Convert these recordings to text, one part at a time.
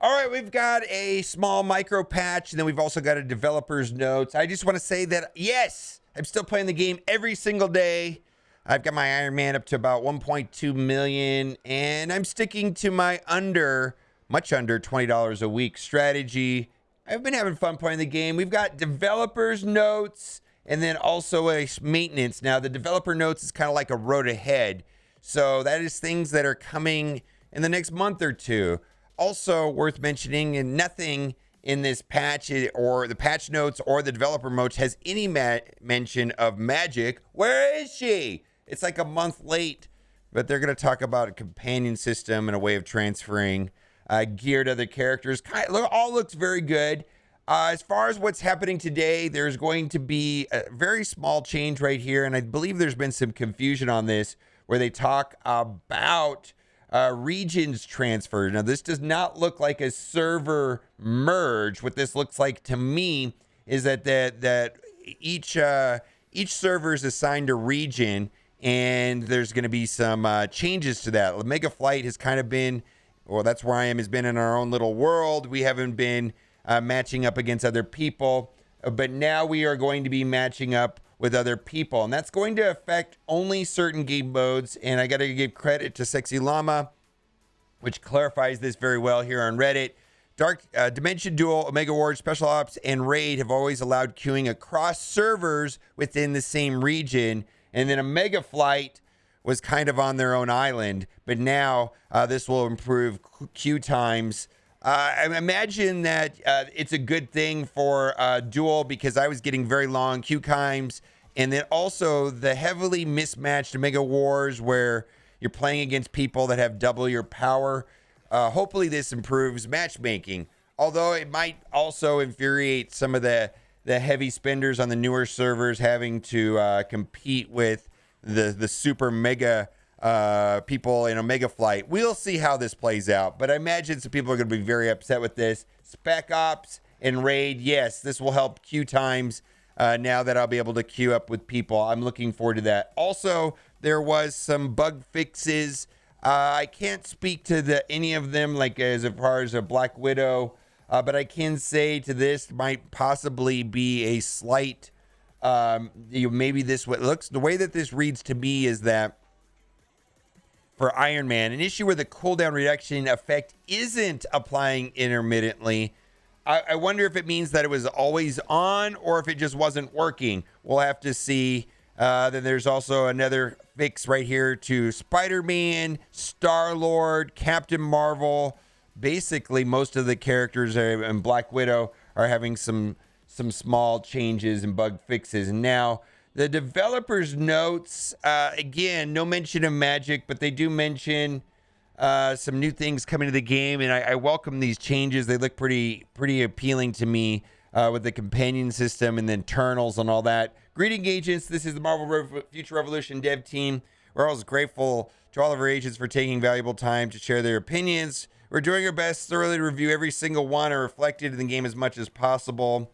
All right, we've got a small micro patch, and then we've also got a developer's notes. I just want to say that, yes, I'm still playing the game every single day. I've got my Iron Man up to about 1.2 million, and I'm sticking to my much under $20 a week strategy. I've been having fun playing the game. We've got developer's notes, and then also a maintenance. Now, the developer notes is kind of like a road ahead. So that is things that are coming in the next month or two. Also worth mentioning, and nothing in this patch or the patch notes or the developer notes has any mention of magic. Where is she? It's like a month late, but they're going to talk about a companion system and a way of transferring gear to other characters. All looks very good. As far as what's happening today, there's going to be a very small change right here, and I believe there's been some confusion on this where they talk about regions transfer. Now, this does not look like a server merge. What this looks like to me is that each server is assigned a region, and there's going to be some changes to that. Mega Flight has kind of been, well, that's where I am, has been in our own little world. We haven't been matching up against other people, but now we are going to be matching up with other people, and that's going to affect only certain game modes. And I got to give credit to Sexy Llama, which clarifies this very well here on Reddit. Dark Dimension Duel, Omega Wars, Special Ops, and Raid have always allowed queuing across servers within the same region, and then Omega Flight was kind of on their own island, but now this will improve queue times. I imagine that it's a good thing for Duel, because I was getting very long queue times. And then also the heavily mismatched Omega Wars, where you're playing against people that have double your power. Hopefully this improves matchmaking, although it might also infuriate some of the heavy spenders on the newer servers having to compete with the super mega people in Omega Flight. We'll see how this plays out, but I imagine some people are going to be very upset with this. Spec Ops and Raid, yes, this will help queue times now that I'll be able to queue up with people. I'm looking forward to that. Also, there was some bug fixes. I can't speak to any of them, like as far as a Black Widow, but I can say to this might possibly be a slight, maybe this what looks, the way that this reads to me is that for Iron Man, an issue where the cooldown reduction effect isn't applying intermittently. I wonder if it means that it was always on or if it just wasn't working. We'll have to see. Then there's also another fix right here to Spider-Man, Star-Lord, Captain Marvel. Basically, most of the characters in Black Widow are having some small changes and bug fixes. And now, the developer's notes, again, no mention of magic, but they do mention some new things coming to the game, and I welcome these changes. They look pretty appealing to me with the companion system and the internals and all that. Greeting agents, this is the Marvel Future Revolution dev team. We're always grateful to all of our agents for taking valuable time to share their opinions. We're doing our best thoroughly to review every single one and reflected in the game as much as possible.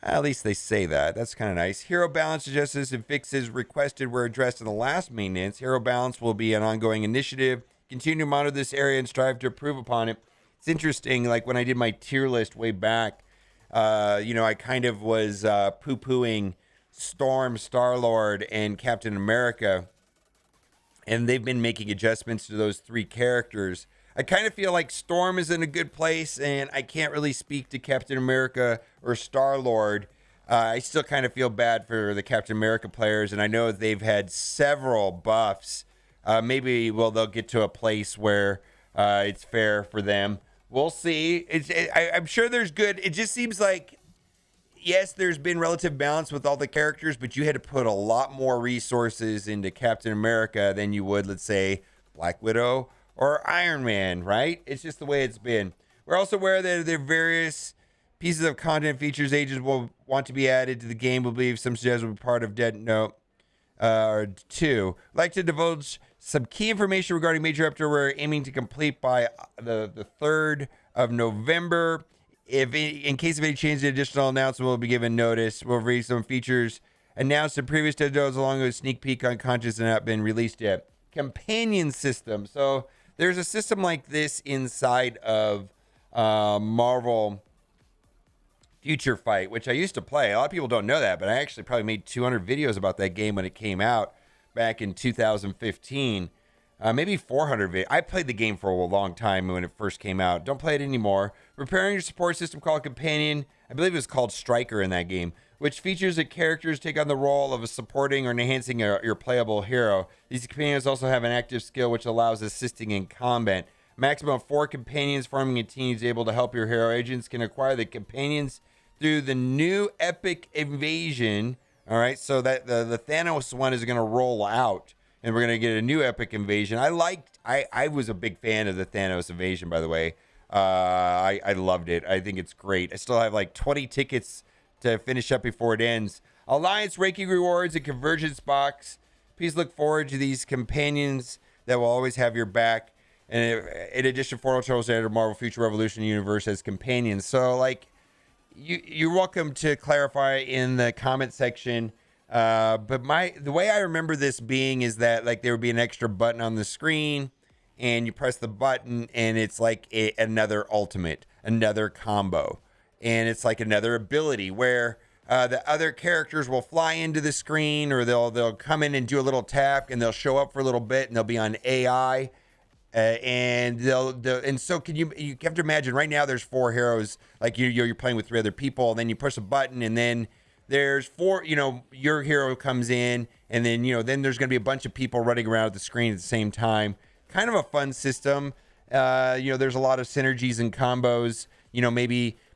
At least they say that. That's kind of nice. Hero balance adjustments and fixes requested were addressed in the last maintenance. Hero balance will be an ongoing initiative. Continue to monitor this area and strive to improve upon it. It's interesting, like when I did my tier list way back, I kind of was poo-pooing Storm, Star-Lord, and Captain America, and they've been making adjustments to those three characters. I kind of feel like Storm is in a good place, and I can't really speak to Captain America or Star-Lord. I still kind of feel bad for the Captain America players, and I know they've had several buffs. Maybe they'll get to a place where it's fair for them. We'll see. I'm sure there's good. It just seems like, yes, there's been relative balance with all the characters, but you had to put a lot more resources into Captain America than you would, let's say, Black Widow or Iron Man, right? It's just the way it's been. We're also aware that there are various pieces of content, features, agents will want to be added to the game. We believe some suggestions will be part of Dead Note 2. I'd like to divulge some key information regarding Major Update we're aiming to complete by the 3rd of November. In case of any change to additional announcement, we'll be given notice. We'll read some features announced in previous videos along with a sneak peek on content that not been released yet. Companion system. So there's a system like this inside of Marvel Future Fight, which I used to play. A lot of people don't know that, but I actually probably made 200 videos about that game when it came out back in 2015. Maybe 400 I played the game for a long time when it first came out. Don't play it anymore. Repairing your support system called Companion. I believe it was called Striker in that game, which features that characters take on the role of a supporting or enhancing your playable hero. These companions also have an active skill which allows assisting in combat. Maximum of 4 companions forming a team is able to help your hero. Agents can acquire the companions through the new Epic Invasion. All right, so that the Thanos one is going to roll out, and we're going to get a new Epic Invasion. I was a big fan of the Thanos Invasion, by the way. I loved it. I think it's great. I still have like 20 tickets to finish up before it ends. Alliance ranking rewards and convergence box. Please look forward to these companions that will always have your back. And in addition, Portal chose to enter Marvel Future Revolution universe as companions. So, like, you're welcome to clarify in the comment section. But the way I remember this being is that, like, there would be an extra button on the screen, and you press the button, and it's like another ultimate, another combo, and it's like another ability where the other characters will fly into the screen, or they'll come in and do a little tap, and they'll show up for a little bit, and they'll be on AI. And so can you have to imagine right now there's 4 heroes, like you're playing with 3 other people, and then you push a button, and then there's 4, your hero comes in, and then then there's going to be a bunch of people running around at the screen at the same time. Kind of a fun system. There's a lot of synergies and combos.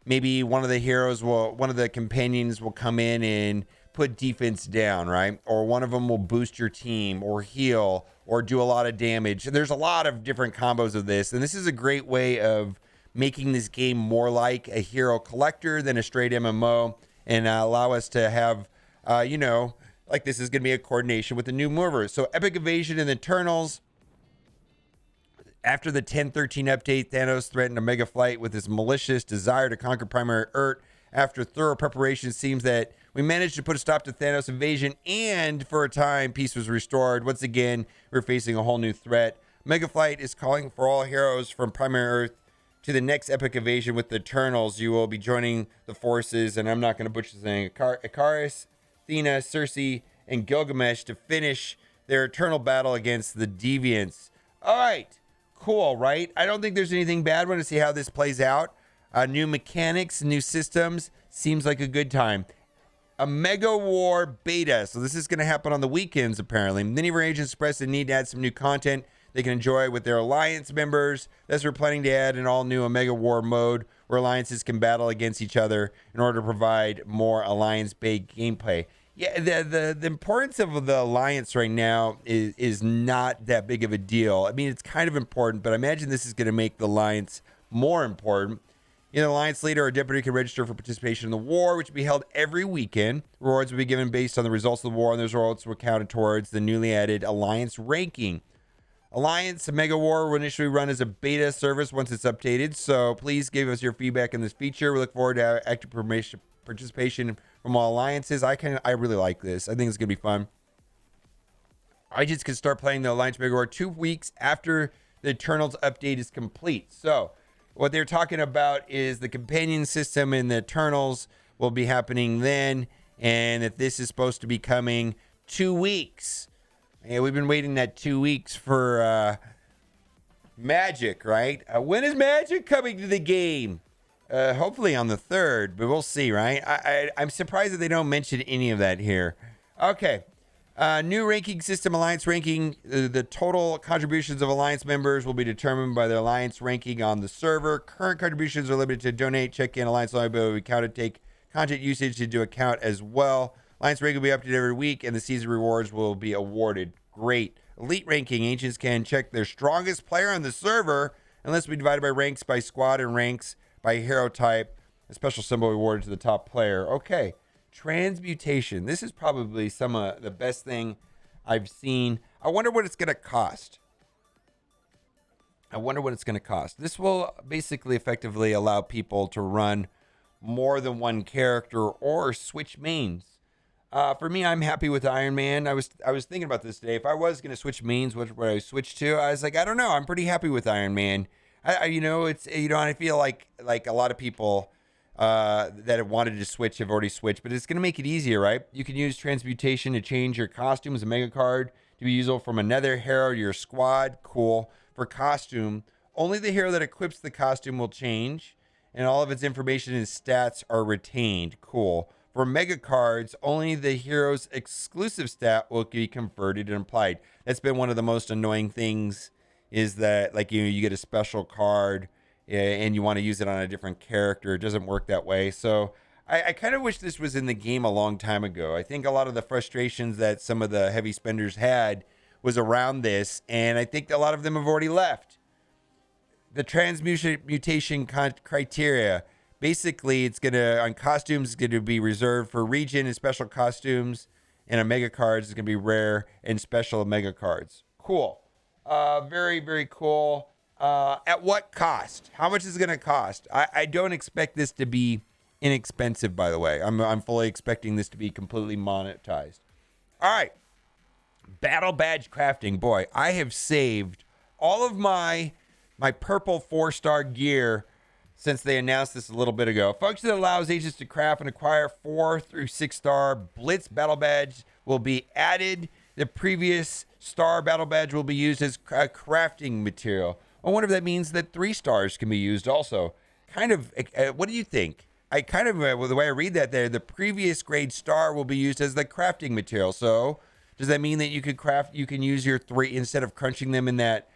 Maybe one of the companions will come in and put defense down, right? Or one of them will boost your team or heal or do a lot of damage. There's a lot of different combos of this, and this is a great way of making this game more like a hero collector than a straight MMO, and allow us to have, like this is going to be a coordination with the new movers. So Epic Invasion and Eternals. After the 10.13 update, Thanos threatened a mega flight with his malicious desire to conquer Primary Earth. After thorough preparation, it seems that we managed to put a stop to Thanos' invasion, and for a time, peace was restored. Once again, we're facing a whole new threat. Mega Flight is calling for all heroes from Primary Earth to the next epic invasion with the Eternals. You will be joining the forces, and I'm not going to butcher this thing, Icarus, Athena, Circe, and Gilgamesh to finish their eternal battle against the Deviants. All right. Cool, right? I don't think there's anything bad. We're going to see how this plays out. New mechanics, new systems. Seems like a good time. A Mega War beta. So this is going to happen on the weekends, apparently. Many of our agents expressed the need to add some new content they can enjoy with their Alliance members. Thus, we're planning to add an all-new Omega War mode where Alliances can battle against each other in order to provide more Alliance-based gameplay. Yeah, the importance of the Alliance right now is not that big of a deal. I mean, it's kind of important, but I imagine this is going to make the Alliance more important. The Alliance leader or deputy can register for participation in the war, which will be held every weekend. Rewards will be given based on the results of the war, and those rewards were counted towards the newly added Alliance ranking. Alliance Mega War will initially run as a beta service once it's updated, so please give us your feedback on this feature. We look forward to active participation from all Alliances. I really like this. I think it's going to be fun. Agents can start playing the Alliance Mega War 2 weeks after the Eternals update is complete. So what they're talking about is the companion system in the Eternals will be happening then, and that this is supposed to be coming 2 weeks. Yeah, we've been waiting that 2 weeks for Magic, right? When is Magic coming to the game? Hopefully on the 3rd, but we'll see, right? I'm surprised that they don't mention any of that here. Okay. New ranking system, Alliance ranking. The total contributions of Alliance members will be determined by the Alliance ranking on the server. Current contributions are limited to donate, check-in, Alliance liability will be counted, take content usage into account as well. Alliance ranking will be updated every week, and the season rewards will be awarded. Great. Elite ranking. Agents can check their strongest player on the server, unless we divided by ranks by squad and ranks by hero type. A special symbol awarded to the top player. Okay. Transmutation. This is probably some of the best thing I've seen. I wonder what it's going to cost. This will basically effectively allow people to run more than one character or switch mains. For me, I'm happy with Iron Man. I was thinking about this today. If I was going to switch mains, what would I switch to? I was like, I don't know. I'm pretty happy with Iron Man. You know, it's, you know, and I feel like a lot of people that have wanted to switch have already switched, but it's going to make it easier, right? You can use transmutation to change your costume as a mega card to be usable from another hero to your squad. Cool. For costume, only the hero that equips the costume will change, and all of its information and stats are retained. Cool. For mega cards, only the hero's exclusive stat will be converted and applied. That's been one of the most annoying things, is that, like, you get a special card and you want to use it on a different character. It doesn't work that way. So I kind of wish this was in the game a long time ago. I think a lot of the frustrations that some of the heavy spenders had was around this, and I think a lot of them have already left. The transmutation criteria, basically, it's gonna, on costumes, it's gonna be reserved for region and special costumes, and on mega cards, it's gonna be rare and special mega cards. Cool. Very, very cool. At what cost? How much is it gonna cost? I don't expect this to be inexpensive, by the way. I'm fully expecting this to be completely monetized. All right. Battle badge crafting. Boy, I have saved all of my purple 4-star gear since they announced this a little bit ago. A function that allows agents to craft and acquire 4 through 6-star Blitz battle badge will be added. The previous star battle badge will be used as a crafting material. I wonder if that means that 3 stars can be used also. Kind of, what do you think? I kind of, well, the way I read that there, the previous grade star will be used as the crafting material. So does that mean that you can use your 3, instead of crunching them in that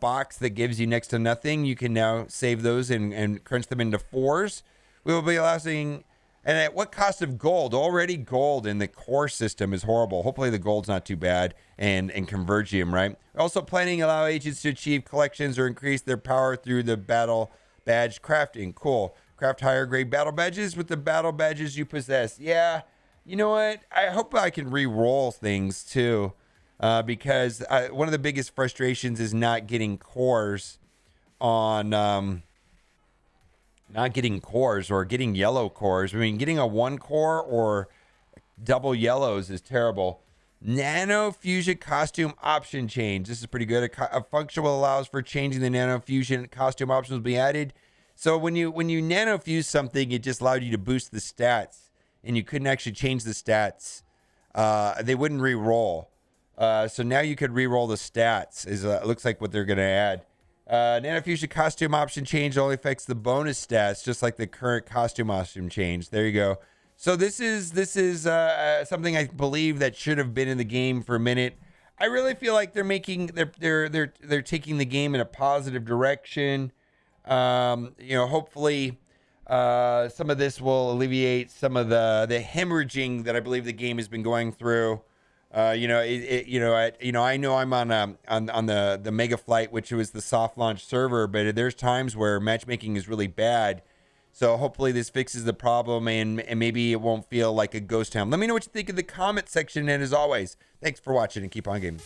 box that gives you next to nothing, you can now save those and crunch them into 4s? We will be allowing, and at what cost of gold? Already gold in the core system is horrible. Hopefully the gold's not too bad, and Convergium, right? Also planning to allow agents to achieve collections or increase their power through the battle badge crafting. Cool. Craft higher grade battle badges with the battle badges you possess. Yeah, you know what? I hope I can re-roll things too. Because one of the biggest frustrations is not getting cores on, not getting cores or getting yellow cores. I mean, getting a 1 core or double yellows is terrible. Nano Fusion costume option change. This is pretty good. A function will allows for changing the Nano Fusion costume options will be added. So when you nano fuse something, it just allowed you to boost the stats, and you couldn't actually change the stats. They wouldn't re-roll. So now you could re-roll the stats. It looks like what they're going to add. Nano Fusion costume option change only affects the bonus stats, just like the current costume option change. There you go. So this is something I believe that should have been in the game for a minute. I really feel like they're taking the game in a positive direction. Hopefully some of this will alleviate some of the hemorrhaging that I believe the game has been going through. I know I'm on the Mega Flight, which was the soft launch server, but there's times where matchmaking is really bad. So hopefully this fixes the problem, and maybe it won't feel like a ghost town. Let me know what you think in the comment section, and as always, thanks for watching and keep on gaming.